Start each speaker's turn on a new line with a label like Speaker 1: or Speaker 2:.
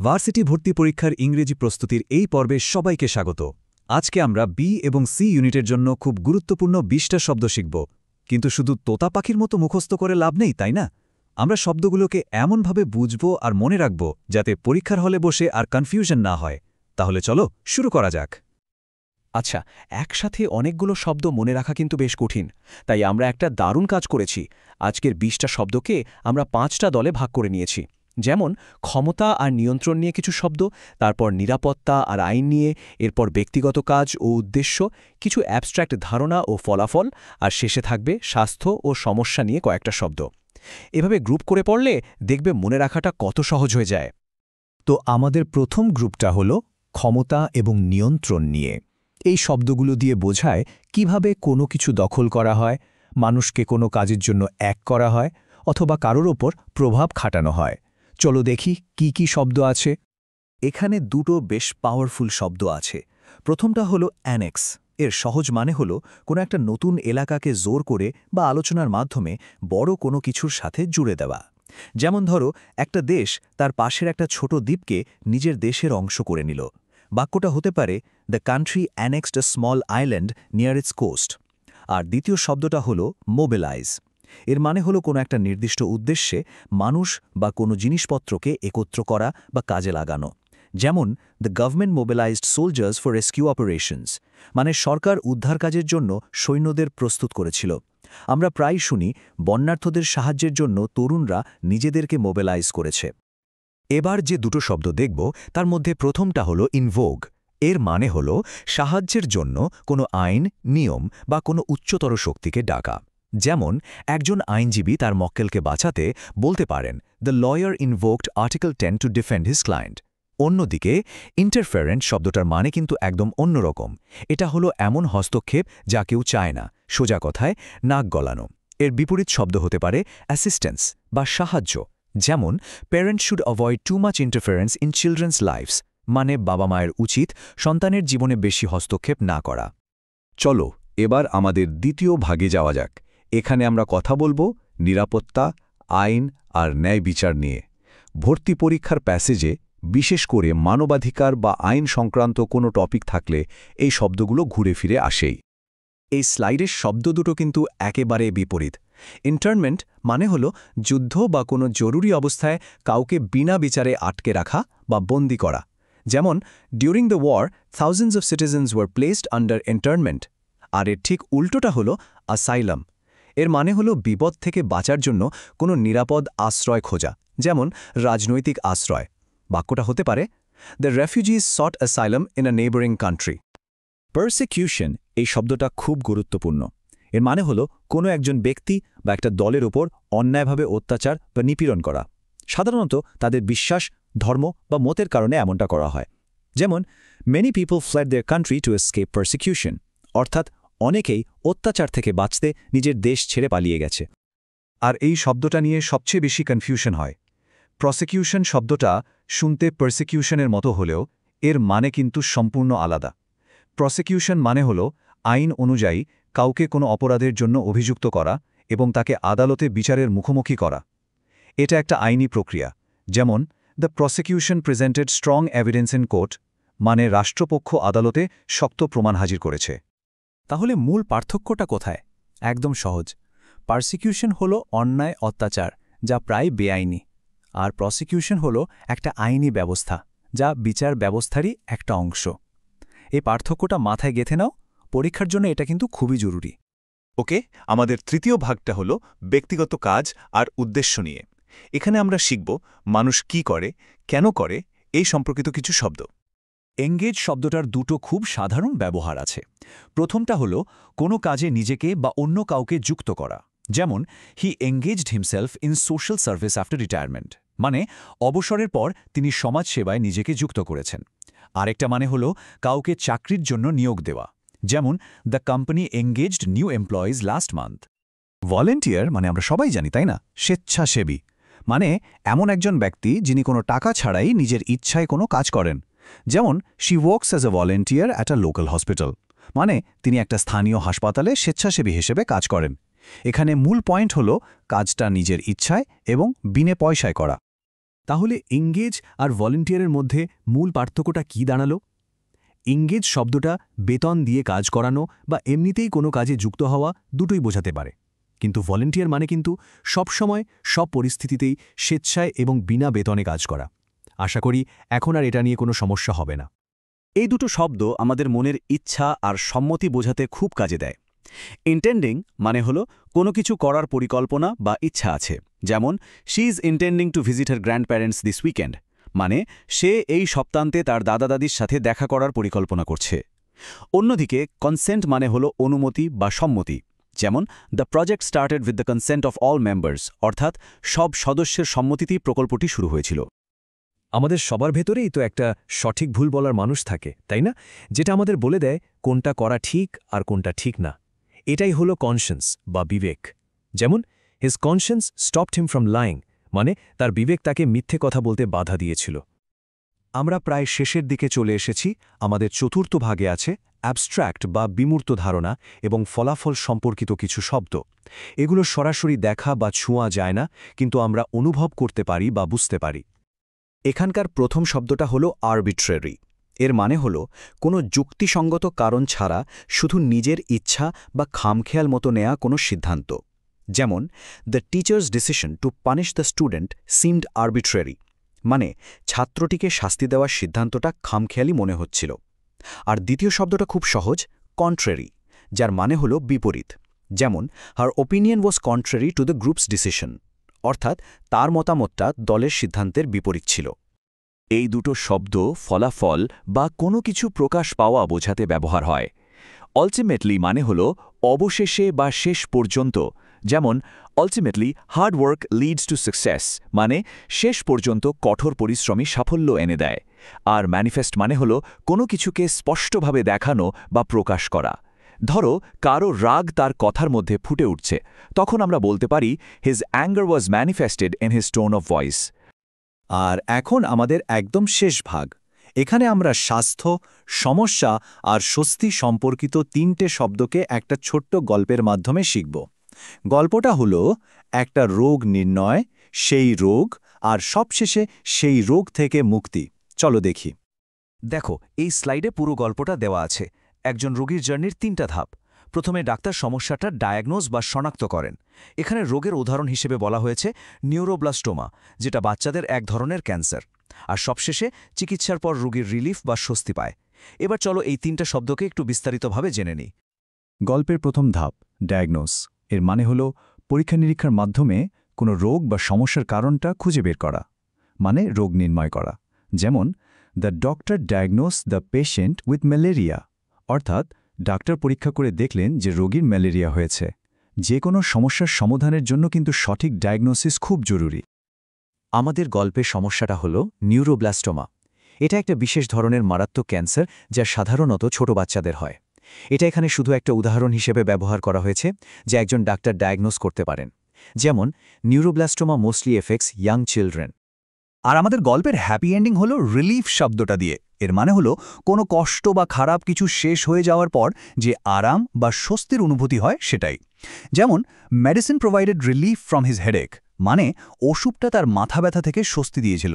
Speaker 1: Varsity ভর্তি পরীক্ষার ইংরেজি প্রস্তুতির এই পর্বে সবাইকে স্বাগত। আজকে আমরা বি এবং সি ইউনিটের জন্য খুব গুরুত্বপূর্ণ ২০টা শব্দ শিখব। কিন্তু শুধু তোতা পাখির মতো মুখস্থ করে লাভ নেই, তাই না? আমরা শব্দগুলোকে এমনভাবে বুঝব আর মনে রাখব যাতে পরীক্ষার হলে বসে আর কনফিউশন না হয়। তাহলে চলো শুরু করা যাক।
Speaker 2: আচ্ছা, একসাথে অনেকগুলো শব্দ মনে রাখা কিন্তু বেশ কঠিন। তাই আমরা একটা দারুণ কাজ করেছি। আজকের ২০টা শব্দকে আমরা ৫টা দলে ভাগ করে নিয়েছি। যেমন ক্ষমতা আর নিয়ন্ত্রণ নিয়ে কিছু শব্দ, তারপর নিরাপত্তা আর আইন নিয়ে, এরপর ব্যক্তিগত কাজ ও উদ্দেশ্য, কিছু অ্যাবস্ট্র্যাক্ট ধারণা ও ফলাফল, আর শেষে থাকবে স্বাস্থ্য ও সমস্যা নিয়ে কয়েকটা শব্দ। এভাবে গ্রুপ করে পড়লে দেখবে মনে রাখাটা কত সহজ হয়ে যায়।
Speaker 3: তো আমাদের প্রথম গ্রুপটা হলো ক্ষমতা এবং নিয়ন্ত্রণ নিয়ে। এই শব্দগুলো দিয়ে বোঝায় কিভাবে কোনো কিছু দখল করা হয়, মানুষকে কোনো কাজের জন্য এক করা হয়, অথবা কারোর ওপর প্রভাব খাটানো হয়। চলো দেখি কি কি শব্দ আছে।
Speaker 4: এখানে দুটো বেশ পাওয়ারফুল শব্দ আছে। প্রথমটা হলো অ্যানেক্স। এর সহজ মানে হলো কোনো একটা নতুন এলাকাকে জোর করে বা আলোচনার মাধ্যমে বড় কোনো কিছুর সাথে জুড়ে দেওয়া। যেমন ধরো, একটা দেশ তার পাশের একটা ছোট দ্বীপকে নিজের দেশের অংশ করে নিল। বাক্যটা হতে পারে, the country annexed a small island near its coast. আর দ্বিতীয় শব্দটা হলো মোবিলাইজ। এর মানে হলো কোনো একটা নির্দিষ্ট উদ্দেশ্যে মানুষ বা কোনো জিনিসপত্রকে একত্র করা বা কাজে লাগানো। যেমন, the government mobilised soldiers for rescue operations, মানে সরকার উদ্ধার কাজের জন্য সৈন্যদের প্রস্তুত করেছিল। আমরা প্রায় শুনি বন্যার্থদের সাহায্যের জন্য তরুণরা নিজেদেরকে মোবিলাইজ করেছে।
Speaker 3: এবার যে দুটো শব্দ দেখব তার মধ্যে প্রথমটা হলো ইনভোগ। এর মানে হল সাহায্যের জন্য কোনো আইন, নিয়ম বা কোনো উচ্চতর শক্তিকে ডাকা। যেমন, একজন আইনজীবী তার মক্কেলকে বাঁচাতে বলতে পারেন, the lawyer invoked article 10 to defend his client. অন্যদিকে ইন্টারফেরেন্ট শব্দটার মানে কিন্তু একদম অন্যরকম। এটা হলো এমন হস্তক্ষেপ যা কেউ চায় না, সোজা কথায় নাক গলানো। এর বিপরীত শব্দ হতে পারে অ্যাসিস্ট্যান্স বা সাহায্য। যেমন, parents should avoid too much interference in children's lifes, মানে বাবা মায়ের উচিত সন্তানের জীবনে বেশি হস্তক্ষেপ না করা।
Speaker 1: চলো এবার আমাদের দ্বিতীয় ভাগে যাওয়া যাক। এখানে আমরা কথা বলবো নিরাপত্তা, আইন আর ন্যায় বিচার নিয়ে। ভর্তি পরীক্ষার প্যাসেজে বিশেষ করে মানবাধিকার বা আইন সংক্রান্ত কোনো টপিক থাকলে এই শব্দগুলো ঘুরে ফিরে আসেই।
Speaker 4: এই স্লাইডের শব্দ দুটো কিন্তু একেবারে বিপরীত। ইন্টারনমেন্ট মানে হলো যুদ্ধ বা কোনো জরুরি অবস্থায় কাউকে বিনা বিচারে আটকে রাখা বা বন্দী করা। যেমন, during the war thousands of citizens were placed under internment. আর এর ঠিক উল্টোটা হলো অ্যাসাইলাম। এর মানে হলো বিপদ থেকে বাঁচার জন্য কোনো নিরাপদ আশ্রয় খোঁজা, যেমন রাজনৈতিক আশ্রয়। বাক্যটা হতে পারে, the refugees sought asylum in a neighbouring country. Persecution, এই শব্দটা খুব গুরুত্বপূর্ণ। এর মানে হলো কোনো একজন ব্যক্তি বা একটা দলের ওপর অন্যায়ভাবে অত্যাচার বা নিপীড়ন করা। সাধারণত তাদের বিশ্বাস, ধর্ম বা মতের কারণে এমনটা করা হয়। যেমন, many people fled their country to escape persecution, অর্থাৎ অনেকেই অত্যাচার থেকে বাঁচতে নিজের দেশ ছেড়ে পালিয়ে গেছে।
Speaker 1: আর এই শব্দটা নিয়ে সবচেয়ে বেশি কনফিউশন হয়। প্রসিকিউশন শব্দটা শুনতে পারসিকিউশনের মতো হলেও এর মানে কিন্তু সম্পূর্ণ আলাদা। প্রসিকিউশন মানে হল আইন অনুযায়ী কাউকে কোনো অপরাধের জন্য অভিযুক্ত করা এবং তাকে আদালতে বিচারের মুখোমুখি করা। এটা একটা আইনি প্রক্রিয়া। যেমন, the prosecution presented strong evidence in court, মানে রাষ্ট্রপক্ষ আদালতে শক্ত প্রমাণ হাজির করেছে।
Speaker 2: তাহলে মূল পার্থক্যটা কোথায়? একদম সহজ। পারসিকিউশন হলো অন্যায়, অত্যাচার, যা প্রায় বেআইনি। আর প্রসিকিউশন হলো একটা আইনি ব্যবস্থা, যা বিচার ব্যবস্থারই একটা অংশ। এই পার্থক্যটা মাথায় গেঁথে নাও, পরীক্ষার জন্য এটা কিন্তু খুবই জরুরি।
Speaker 5: ওকে, আমাদের তৃতীয় ভাগটা হলো ব্যক্তিগত কাজ আর উদ্দেশ্য নিয়ে। এখানে আমরা শিখব মানুষ কি করে, কেন করে, এই সম্পর্কিত কিছু শব্দ।
Speaker 4: এঙ্গেজ শব্দটার দুটো খুব সাধারণ ব্যবহার আছে। প্রথমটা হলো কোনো কাজে নিজেকে বা অন্য কাউকে যুক্ত করা। যেমন, he engaged himself in social service after retirement, মানে অবসরের পর তিনি সমাজসেবায় নিজেকে যুক্ত করেছেন। আরেকটা মানে হলো কাউকে চাকরির জন্য নিয়োগ দেওয়া। যেমন, the company engaged new employees last month.
Speaker 3: Volunteer মানে আমরা সবাই জানি, তাই না? স্বেচ্ছাসেবী মানে এমন একজন ব্যক্তি যিনি কোনো টাকা ছাড়াই নিজের ইচ্ছায় কোনো কাজ করেন। যেমন, she works as a volunteer at a local hospital, মানে তিনি একটা স্থানীয় হাসপাতালে স্বেচ্ছাসেবী হিসেবে কাজ করেন। এখানে মূল পয়েন্ট হলো কাজটা নিজের ইচ্ছায় এবং বিনে পয়সায় করা।
Speaker 4: তাহলে এঙ্গেজ আর ভলেন্টিয়ারের মধ্যে মূল পার্থক্যটা কি দাঁড়ালো? এঙ্গেজ শব্দটা বেতন দিয়ে কাজ করানো বা এমনিতেই কোনো কাজে যুক্ত হওয়া দুটোই বোঝাতে পারে, কিন্তু ভলেন্টিয়ার মানে কিন্তু সবসময় সব পরিস্থিতিতেই স্বেচ্ছায় এবং বিনা বেতনে কাজ করা। আশা করি এখন আর এটা নিয়ে কোনো সমস্যা হবে না।
Speaker 3: এই দুটো শব্দ আমাদের মনের ইচ্ছা আর সম্মতি বোঝাতে খুব কাজে দেয়। ইন্টেন্ডিং মানে হলো কোনো কিছু করার পরিকল্পনা বা ইচ্ছা আছে, যেমন she is intending to visit her grandparents this weekend, মানে সে এই সপ্তাহান্তে তার দাদা দাদির সাথে দেখা করার পরিকল্পনা করছে। অন্যদিকে কনসেন্ট মানে হলো অনুমতি বা সম্মতি, যেমন the project started with the consent of all members, অর্থাৎ সব সদস্যের সম্মতিতেই প্রকল্পটি শুরু হয়েছিল।
Speaker 4: আমাদের সবার ভেতরেই তো একটা সঠিক ভুল বলার মানুষ থাকে, তাই না? যেটা আমাদের বলে দেয় কোনটা করা ঠিক আর কোনটা ঠিক না। এটাই হলো কনশেন্স বা বিবেক। যেমন his conscience stopped him from lying, মানে তার বিবেক তাকে মিথ্যে কথা বলতে বাধা দিয়েছিল।
Speaker 1: আমরা প্রায় শেষের দিকে চলে এসেছি। আমাদের চতুর্থ ভাগে আছে অ্যাবস্ট্র্যাক্ট বা বিমূর্ত ধারণা এবং ফলাফল সম্পর্কিত কিছু শব্দ। এগুলো সরাসরি দেখা বা ছোঁয়া যায় না, কিন্তু আমরা অনুভব করতে পারি বা বুঝতে পারি।
Speaker 3: এখানকার প্রথম শব্দটা হলো আরবিট্রারি। এর মানে হলো কোনো যুক্তিসঙ্গত কারণ ছাড়া শুধু নিজের ইচ্ছা বা খামখেয়াল মতো নেয়া কোনো সিদ্ধান্ত। যেমন the teachers decision two punish the student seemed arbitrary, মানে ছাত্রটিকে শাস্তি দেওয়ার সিদ্ধান্তটা খামখেয়ালি মনে হচ্ছিল। আর দ্বিতীয় শব্দটা খুব সহজ, কন্ট্রারি, যার মানে হলো বিপরীত। যেমন her opinion was contrary to the group's decision, অর্থাৎ তার মতামতটা দলের সিদ্ধান্তের বিপরীত ছিল। এই দুটো শব্দ ফলাফল বা কোনো কিছু প্রকাশ পাওয়া বোঝাতে ব্যবহার হয়। আলটিমেটলি মানে হল অবশেষে বা শেষ পর্যন্ত, যেমন ultimately hard work leads to success, মানে শেষ পর্যন্ত কঠোর পরিশ্রমী সাফল্য এনে দেয়। আর ম্যানিফেস্ট মানে হল কোনো কিছুকে স্পষ্টভাবে দেখানো বা প্রকাশ করা। ধরো কারো রাগ তার কথার মধ্যে ফুটে উঠছে, তখন আমরা বলতে পারি his anger was manifested in his tone of voice.
Speaker 1: আর এখন আমাদের একদম শেষ ভাগ। এখানে আমরা স্বাস্থ্য, সমস্যা আর স্বস্তি সম্পর্কিত তিনটে শব্দকে একটা ছোট্ট গল্পের মাধ্যমে শিখব। গল্পটা হলো একটা রোগ নির্ণয়, সেই রোগ, আর সবশেষে সেই রোগ থেকে মুক্তি। চলো দেখি।
Speaker 4: দেখো, এই স্লাইডে পুরো গল্পটা দেওয়া আছে। একজন রোগীর জার্নির তিনটা ধাপ। প্রথমে ডাক্তার সমস্যাটা ডায়াগনোজ বা শনাক্ত করেন। এখানে রোগের উদাহরণ হিসেবে বলা হয়েছে নিউরোব্লাস্টোমা, যেটা বাচ্চাদের এক ধরনের ক্যান্সার। আর সবশেষে চিকিৎসার পর রোগীর রিলিফ বা স্বস্তি পায়। এবার চলো এই তিনটা শব্দকে একটু বিস্তারিতভাবে জেনে নিই।
Speaker 1: গল্পের প্রথম ধাপ ডায়াগনোস। এর মানে হলো পরীক্ষা নিরীক্ষার মাধ্যমে কোনো রোগ বা সমস্যার কারণটা খুঁজে বের করা, মানে রোগ নির্ণয় করা। যেমন the doctor diagnose the patient with malaria, অর্থাৎ ডাক্তার পরীক্ষা করে দেখলেন যে রোগীর ম্যালেরিয়া হয়েছে। যে কোনো সমস্যার সমাধানের জন্য কিন্তু সঠিক ডায়াগনোসিস খুব জরুরি।
Speaker 4: আমাদের গল্পের সমস্যাটা হলো নিউরোব্লাস্টোমা। এটা একটা বিশেষ ধরনের মারাত্মক ক্যান্সার যা সাধারণত ছোট বাচ্চাদের হয়। এটা এখানে শুধু একটা উদাহরণ হিসেবে ব্যবহার করা হয়েছে যা একজন ডাক্তার ডায়াগনোস করতে পারেন। যেমন neuroblastoma mostly affects young children.
Speaker 1: আর আমাদের গল্পের হ্যাপি এন্ডিং হলো রিলিফ শব্দটা দিয়ে। এর মানে হলো কোনো কষ্ট বা খারাপ কিছু শেষ হয়ে যাওয়ার পর যে আরাম বা স্বস্তির অনুভূতি হয় সেটাই। যেমন medicine provided relief from his headache, মানে ওষুধটা তার মাথা ব্যথা থেকে স্বস্তি দিয়েছিল।